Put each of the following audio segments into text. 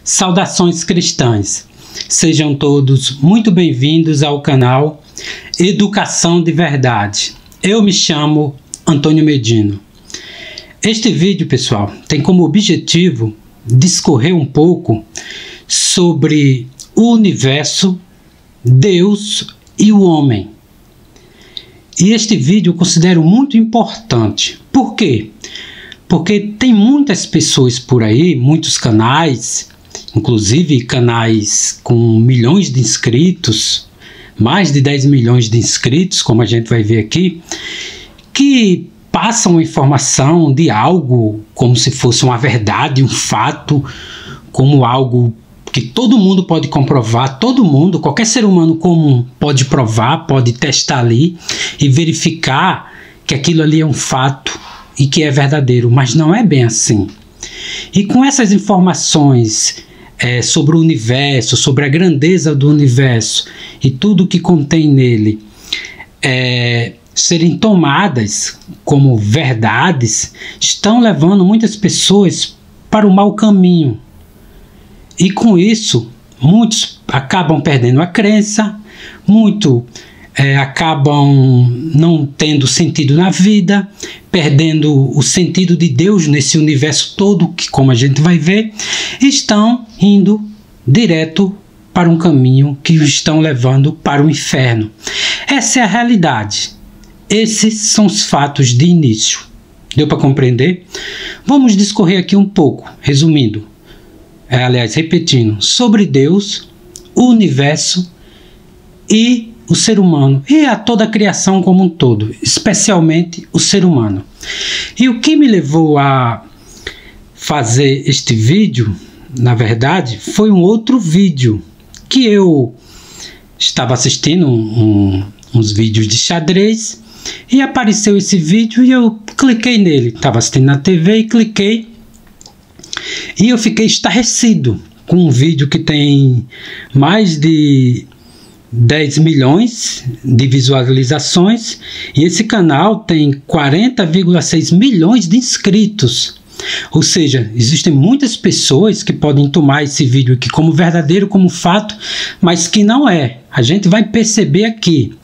Saudações cristãs, sejam todos muito bem-vindos ao canal Educação de Verdade. Eu me chamo Antônio Medino. Este vídeo, pessoal, tem como objetivo discorrer um pouco sobre o universo, Deus e o homem. E este vídeo eu considero muito importante. Por quê? Porque tem muitas pessoas por aí, muitos canais, inclusive canais com milhões de inscritos, mais de 10 milhões de inscritos, como a gente vai ver aqui, que passam informação de algo como se fosse uma verdade, um fato, como algo que todo mundo pode comprovar, todo mundo, qualquer ser humano comum pode provar, pode testar ali e verificar que aquilo ali é um fato e que é verdadeiro, mas não é bem assim. E com essas informações sobre o universo, sobre a grandeza do universo e tudo que contém nele, serem tomadas como verdades, estão levando muitas pessoas para o mau caminho. E com isso, muitos acabam perdendo a crença, muitos acabam não tendo sentido na vida, perdendo o sentido de Deus nesse universo todo, que, como a gente vai ver, estão indo direto para um caminho que os estão levando para o inferno. Essa é a realidade. Esses são os fatos de início. Deu para compreender? Vamos discorrer aqui um pouco, resumindo. Aliás, repetindo, sobre Deus, o universo e o ser humano, e a toda a criação como um todo, especialmente o ser humano. E o que me levou a fazer este vídeo, na verdade, foi um outro vídeo, que eu estava assistindo uns vídeos de xadrez, e apareceu esse vídeo e eu cliquei nele, estava assistindo na TV e cliquei, e eu fiquei estarrecido com um vídeo que tem mais de 10 milhões de visualizações e esse canal tem 40,6 milhões de inscritos. Ou seja, existem muitas pessoas que podem tomar esse vídeo aqui como verdadeiro, como fato, mas que não é. A gente vai perceber aqui.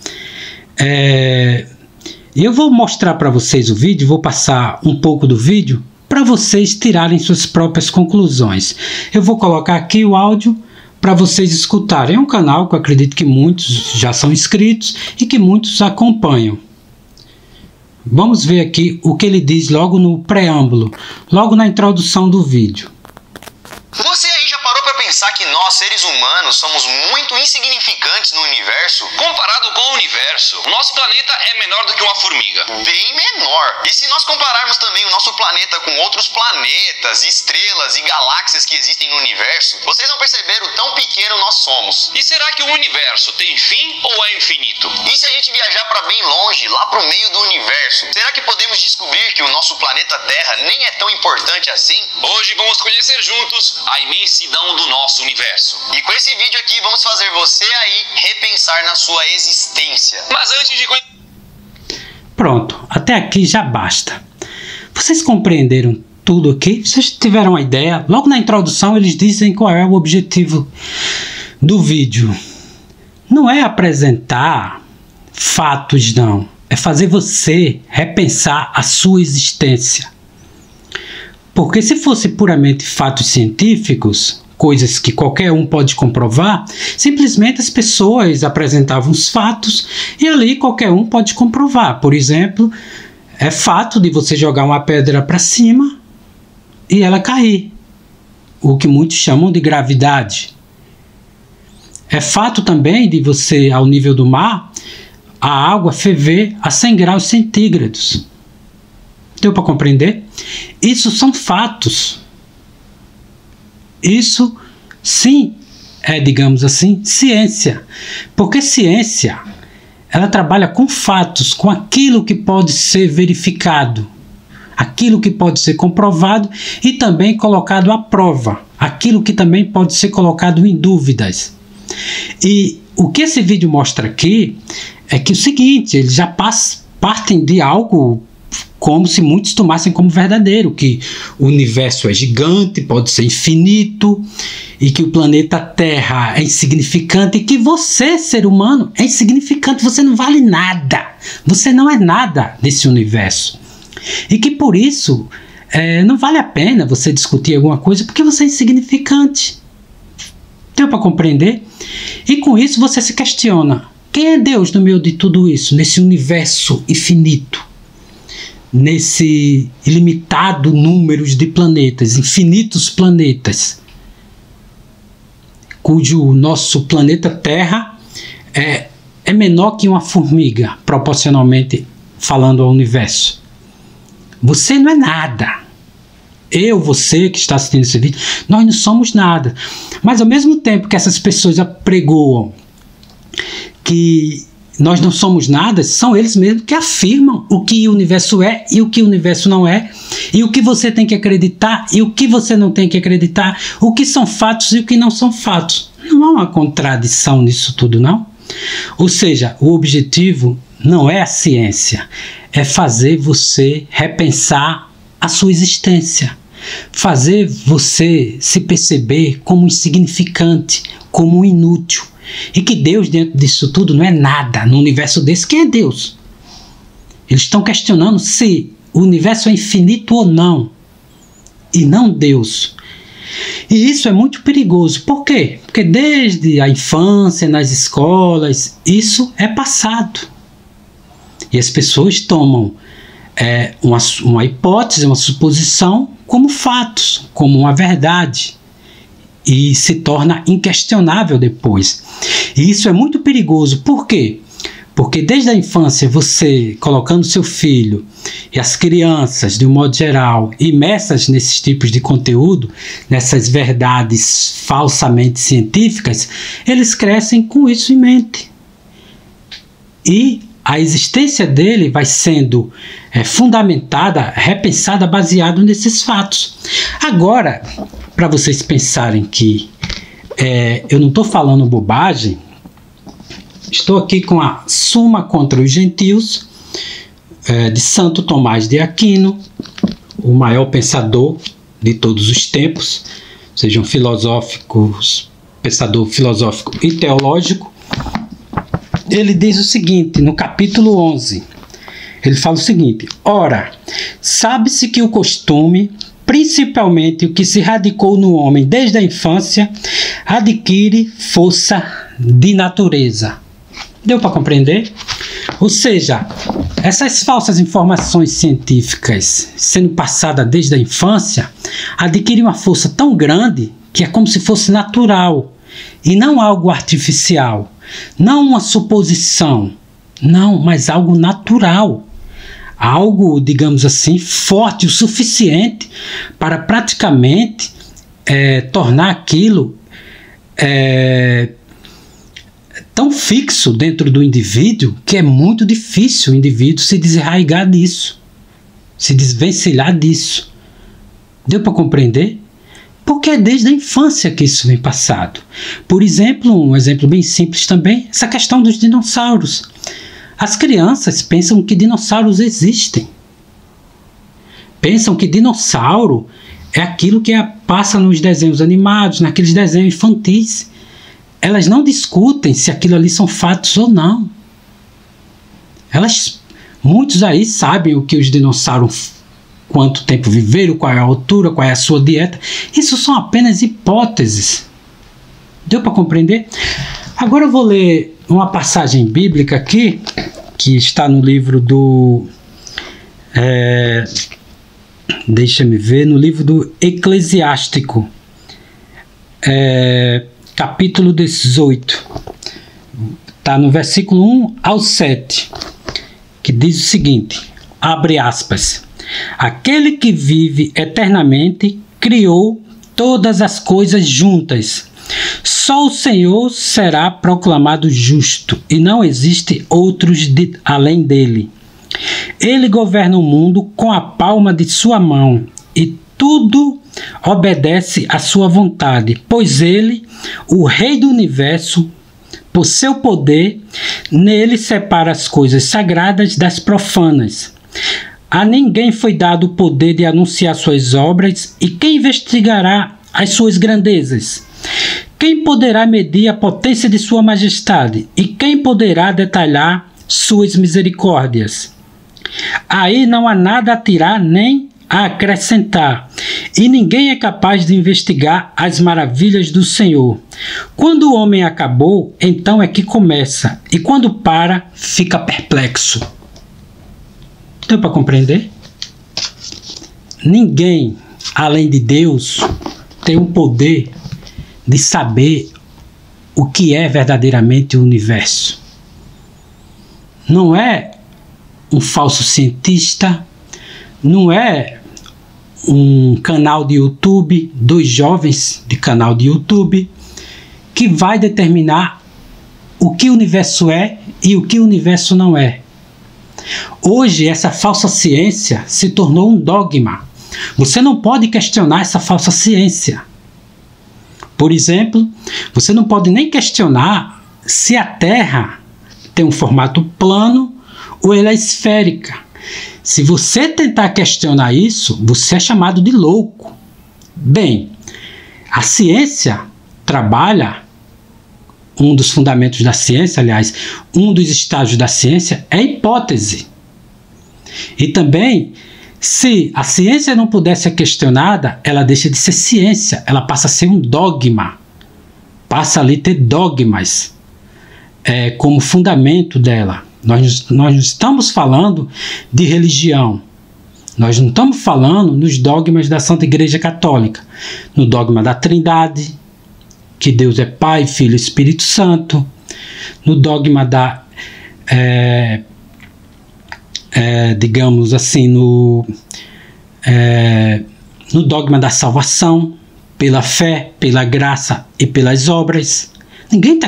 Eu vou mostrar para vocês o vídeo, vou passar um pouco do vídeo para vocês tirarem suas próprias conclusões. Eu vou colocar aqui o áudio para vocês escutarem. É um canal que eu acredito que muitos já são inscritos e que muitos acompanham. Vamos ver aqui o que ele diz logo no preâmbulo, logo na introdução do vídeo. Você aí já parou para pensar que nós, seres humanos, somos muito insignificantes no universo? Comparado com o universo, o nosso planeta é menor do que uma formiga. Bem menor. E se nós compararmos também o nosso planeta com outros planetas, estrelas e galáxias que existem no universo, vocês vão perceber o tão pequeno nós somos. E será que o universo tem fim ou é infinito? E se a gente viajar para bem longe, lá para o meio do universo, será que podemos descobrir que o nosso planeta Terra nem é tão importante assim? Hoje vamos conhecer juntos a imensidão do nosso universo. E com esse vídeo aqui vamos fazer você aí repensar na sua existência. Mas antes de... Pronto, até aqui já basta. Vocês compreenderam tudo aqui? Vocês tiveram uma ideia? Logo na introdução eles dizem qual é o objetivo do vídeo. Não é apresentar fatos, não. É fazer você repensar a sua existência. Porque se fosse puramente fatos científicos, coisas que qualquer um pode comprovar, simplesmente as pessoas apresentavam os fatos e ali qualquer um pode comprovar. Por exemplo, é fato de você jogar uma pedra para cima e ela cair, o que muitos chamam de gravidade. É fato também de você, ao nível do mar, a água ferver a 100 graus centígrados. Deu para compreender? Isso são fatos. Isso, sim, é, digamos assim, ciência. Porque ciência, ela trabalha com fatos, com aquilo que pode ser verificado, aquilo que pode ser comprovado e também colocado à prova, aquilo que também pode ser colocado em dúvidas. E o que esse vídeo mostra aqui é que o seguinte, eles já partem de algo como se muitos tomassem como verdadeiro, que o universo é gigante, pode ser infinito, e que o planeta Terra é insignificante, e que você, ser humano, é insignificante, você não vale nada, você não é nada desse universo. E que por isso não vale a pena você discutir alguma coisa, porque você é insignificante. Deu para compreender? E com isso você se questiona, quem é Deus no meio de tudo isso, nesse universo infinito? Nesse ilimitado número de planetas, infinitos planetas, cujo nosso planeta Terra é menor que uma formiga, proporcionalmente falando ao universo. Você não é nada. Eu, você que está assistindo esse vídeo, nós não somos nada. Mas ao mesmo tempo que essas pessoas apregoam que nós não somos nada, são eles mesmos que afirmam o que o universo é e o que o universo não é, e o que você tem que acreditar e o que você não tem que acreditar, o que são fatos e o que não são fatos. Não há uma contradição nisso tudo, não? Ou seja, o objetivo não é a ciência, é fazer você repensar a sua existência, fazer você se perceber como insignificante, como inútil. E que Deus dentro disso tudo não é nada. No universo desse, quem é Deus? Eles estão questionando se o universo é infinito ou não, e não Deus. E isso é muito perigoso. Por quê? Porque desde a infância, nas escolas, isso é passado. E as pessoas tomam uma hipótese, uma suposição como fatos, como uma verdade. E se torna inquestionável depois. E isso é muito perigoso. Por quê? Porque desde a infância, você colocando seu filho e as crianças, de um modo geral, imersas nesses tipos de conteúdo, nessas verdades falsamente científicas, eles crescem com isso em mente. E a existência dele vai sendo fundamentada, repensada, baseado nesses fatos. Agora, para vocês pensarem que eu não estou falando bobagem, estou aqui com a Suma contra os Gentios, de Santo Tomás de Aquino, o maior pensador de todos os tempos, sejam filosóficos, pensador filosófico e teológico. Ele diz o seguinte, no capítulo 11, ele fala o seguinte: ora, sabe-se que o costume, principalmente o que se radicou no homem desde a infância, adquire força de natureza. Deu para compreender? Ou seja, essas falsas informações científicas sendo passadas desde a infância adquirem uma força tão grande que é como se fosse natural e não algo artificial, não uma suposição, não, mas algo natural. Algo, digamos assim, forte o suficiente para praticamente tornar aquilo tão fixo dentro do indivíduo que é muito difícil o indivíduo se desarraigar disso, se desvencilhar disso. Deu para compreender? Porque é desde a infância que isso vem passado. Por exemplo, um exemplo bem simples também, essa questão dos dinossauros. As crianças pensam que dinossauros existem. Pensam que dinossauro é aquilo que passa nos desenhos animados, naqueles desenhos infantis. Elas não discutem se aquilo ali são fatos ou não. Muitos aí sabem o que os dinossauros, quanto tempo viveram, qual é a altura, qual é a sua dieta. Isso são apenas hipóteses. Deu para compreender? Agora eu vou ler uma passagem bíblica aqui, que está no livro do... deixa-me ver, no livro do Eclesiástico, capítulo 18. Está no versículo 1 ao 7, que diz o seguinte, abre aspas: aquele que vive eternamente criou todas as coisas juntas. Só o Senhor será proclamado justo, e não existe outros além dele. Ele governa o mundo com a palma de sua mão, e tudo obedece à sua vontade, pois ele, o Rei do Universo, por seu poder, nele separa as coisas sagradas das profanas. A ninguém foi dado o poder de anunciar suas obras, e quem investigará as suas grandezas? Quem poderá medir a potência de sua majestade? E quem poderá detalhar suas misericórdias? Aí não há nada a tirar nem a acrescentar, e ninguém é capaz de investigar as maravilhas do Senhor. Quando o homem acabou, então é que começa, e quando para, fica perplexo. Deu para compreender? Ninguém, além de Deus, tem o poder de saber o que é verdadeiramente o universo. Não é um falso cientista, não é um canal de YouTube, 2 jovens de canal de YouTube, que vai determinar o que o universo é e o que o universo não é. Hoje, essa falsa ciência se tornou um dogma. Você não pode questionar essa falsa ciência. Por exemplo, você não pode nem questionar se a Terra tem um formato plano ou ela é esférica. Se você tentar questionar isso, você é chamado de louco. Bem, a ciência trabalha, um dos fundamentos da ciência, aliás, um dos estágios da ciência é a hipótese. E também, se a ciência não puder ser questionada, ela deixa de ser ciência, ela passa a ser um dogma. Passa ali a ter dogmas como fundamento dela. Nós não estamos falando de religião. Nós não estamos falando nos dogmas da Santa Igreja Católica. No dogma da Trindade, que Deus é Pai, Filho e Espírito Santo. No dogma da... digamos assim, no dogma da salvação, pela fé, pela graça e pelas obras. Ninguém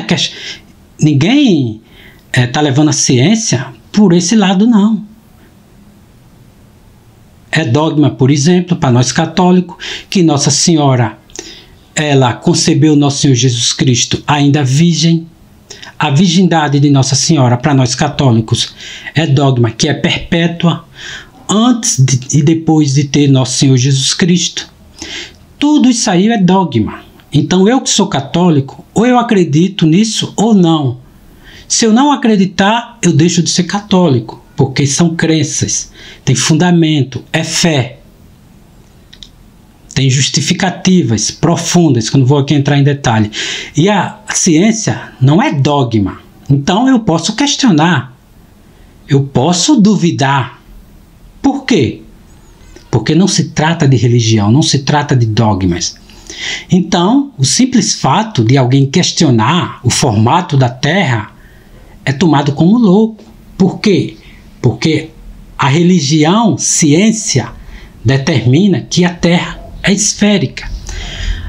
está levando a ciência por esse lado, não. É dogma, por exemplo, para nós católicos, que Nossa Senhora, ela concebeu nosso Senhor Jesus Cristo ainda virgem. A virgindade de Nossa Senhora, para nós católicos, é dogma que é perpétua, antes e depois de ter nosso Senhor Jesus Cristo. Tudo isso aí é dogma. Então eu que sou católico, ou eu acredito nisso ou não. Se eu não acreditar, eu deixo de ser católico, porque são crenças, tem fundamento, é fé. Tem justificativas profundas, que eu não vou aqui entrar em detalhe. E a ciência não é dogma. Então eu posso questionar, eu posso duvidar. Por quê? Porque não se trata de religião, não se trata de dogmas. Então, o simples fato de alguém questionar o formato da Terra é tomado como louco. Por quê? Porque a religião, ciência, determina que a Terra é esférica.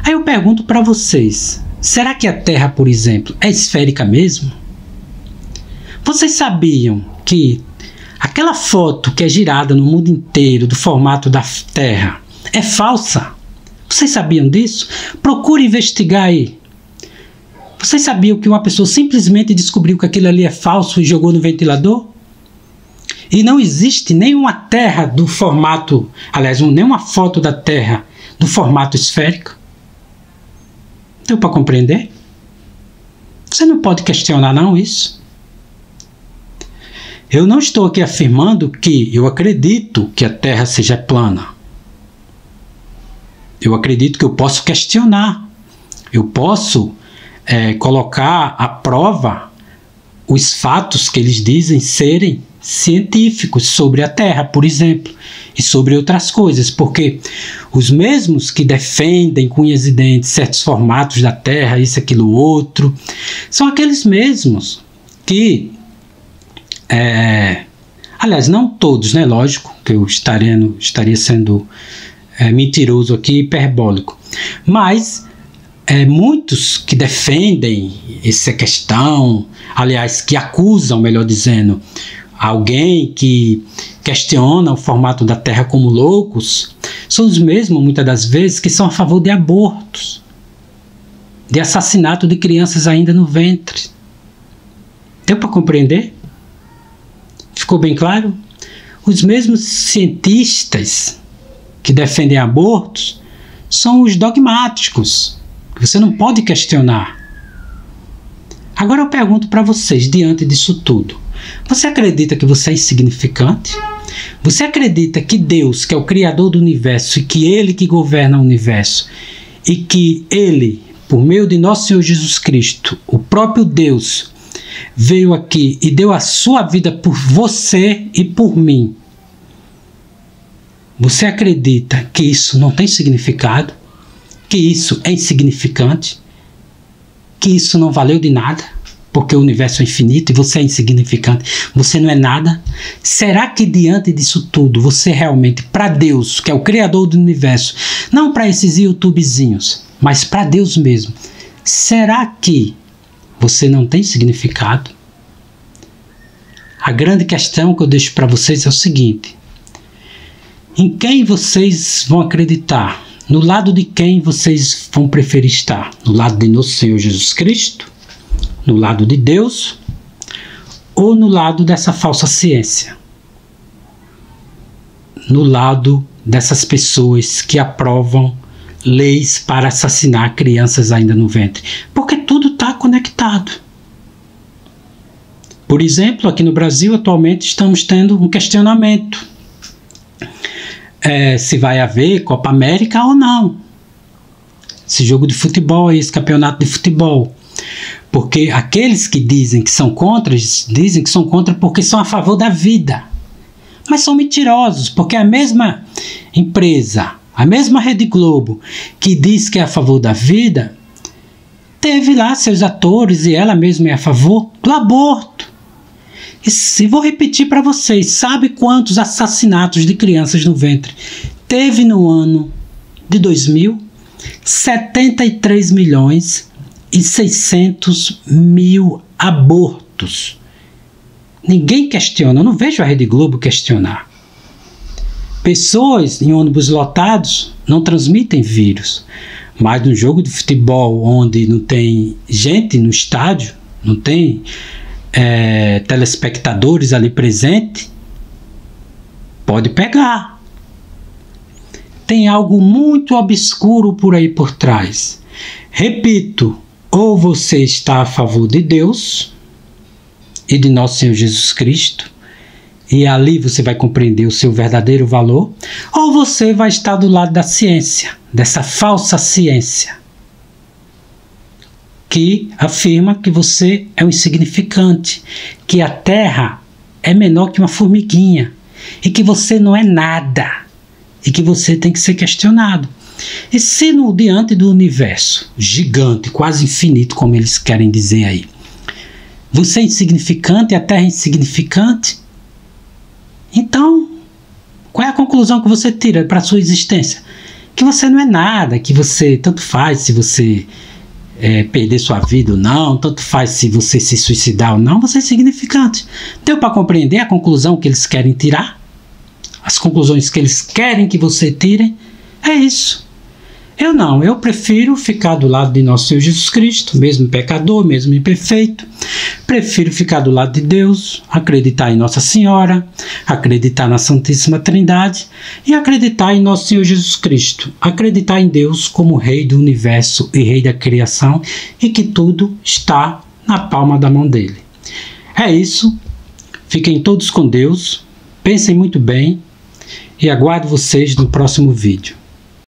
Aí eu pergunto para vocês, será que a Terra, por exemplo, é esférica mesmo? Vocês sabiam que aquela foto que é girada no mundo inteiro do formato da Terra é falsa? Vocês sabiam disso? Procure investigar aí. Vocês sabiam que uma pessoa simplesmente descobriu que aquilo ali é falso e jogou no ventilador? E não existe nenhuma Terra do formato, aliás, nenhuma foto da Terra do formato esférico? Deu para compreender? Você não pode questionar não isso. Eu não estou aqui afirmando que eu acredito que a Terra seja plana. Eu acredito que eu posso questionar. Eu posso colocar à prova os fatos que eles dizem serem científicos sobre a Terra, por exemplo, e sobre outras coisas, porque os mesmos que defendem com unhas e dentes certos formatos da Terra, isso, aquilo, outro, são aqueles mesmos que, aliás, não todos, né? Lógico que eu estaria sendo mentiroso aqui, hiperbólico, mas muitos que defendem essa questão, aliás, que acusam, melhor dizendo, alguém que questiona o formato da Terra como loucos, são os mesmos, muitas das vezes, que são a favor de abortos, de assassinato de crianças ainda no ventre. Deu para compreender? Ficou bem claro? Os mesmos cientistas que defendem abortos são os dogmáticos, que você não pode questionar. Agora eu pergunto para vocês, diante disso tudo, você acredita que você é insignificante? Você acredita que Deus, que é o Criador do universo, e que Ele que governa o universo, e que Ele, por meio de nosso Senhor Jesus Cristo, o próprio Deus, veio aqui e deu a sua vida por você e por mim? Você acredita que isso não tem significado? Que isso é insignificante? Que isso não valeu de nada? Porque o universo é infinito e você é insignificante, você não é nada? Será que diante disso tudo, você realmente, para Deus, que é o Criador do universo, não para esses youtubezinhos, mas para Deus mesmo, será que você não tem significado? A grande questão que eu deixo para vocês é o seguinte: em quem vocês vão acreditar? No lado de quem vocês vão preferir estar? No lado de nosso Senhor Jesus Cristo? No lado de Deus? Ou no lado dessa falsa ciência? No lado dessas pessoas que aprovam leis para assassinar crianças ainda no ventre? Porque tudo está conectado. Por exemplo, aqui no Brasil atualmente estamos tendo um questionamento. Se vai haver Copa América ou não. Esse jogo de futebol, esse campeonato de futebol. Porque aqueles que dizem que são contra porque são a favor da vida. Mas são mentirosos, porque a mesma empresa, a mesma Rede Globo, que diz que é a favor da vida, teve lá seus atores e ela mesma é a favor do aborto. E vou repetir para vocês, sabe quantos assassinatos de crianças no ventre teve no ano de 2000? 73.600.000 abortos. Ninguém questiona, eu não vejo a Rede Globo questionar. Pessoas em ônibus lotados não transmitem vírus, mas num jogo de futebol onde não tem gente no estádio, não tem telespectadores ali presentes, pode pegar. Tem algo muito obscuro por aí por trás. Repito, ou você está a favor de Deus e de nosso Senhor Jesus Cristo, e ali você vai compreender o seu verdadeiro valor, ou você vai estar do lado da ciência, dessa falsa ciência, que afirma que você é um insignificante, que a Terra é menor que uma formiguinha, e que você não é nada, e que você tem que ser questionado. E se diante do universo gigante, quase infinito, como eles querem dizer aí, você é insignificante e a Terra é insignificante, então qual é a conclusão que você tira para a sua existência? Que você não é nada, que você, tanto faz se você perder sua vida ou não, tanto faz se você se suicidar ou não, você é insignificante. Deu para compreender a conclusão que eles querem tirar? As conclusões que eles querem que você tire? É isso. Eu não, eu prefiro ficar do lado de nosso Senhor Jesus Cristo, mesmo pecador, mesmo imperfeito. Prefiro ficar do lado de Deus, acreditar em Nossa Senhora, acreditar na Santíssima Trindade e acreditar em nosso Senhor Jesus Cristo. Acreditar em Deus como Rei do Universo e Rei da Criação e que tudo está na palma da mão dele. É isso. Fiquem todos com Deus, pensem muito bem e aguardo vocês no próximo vídeo.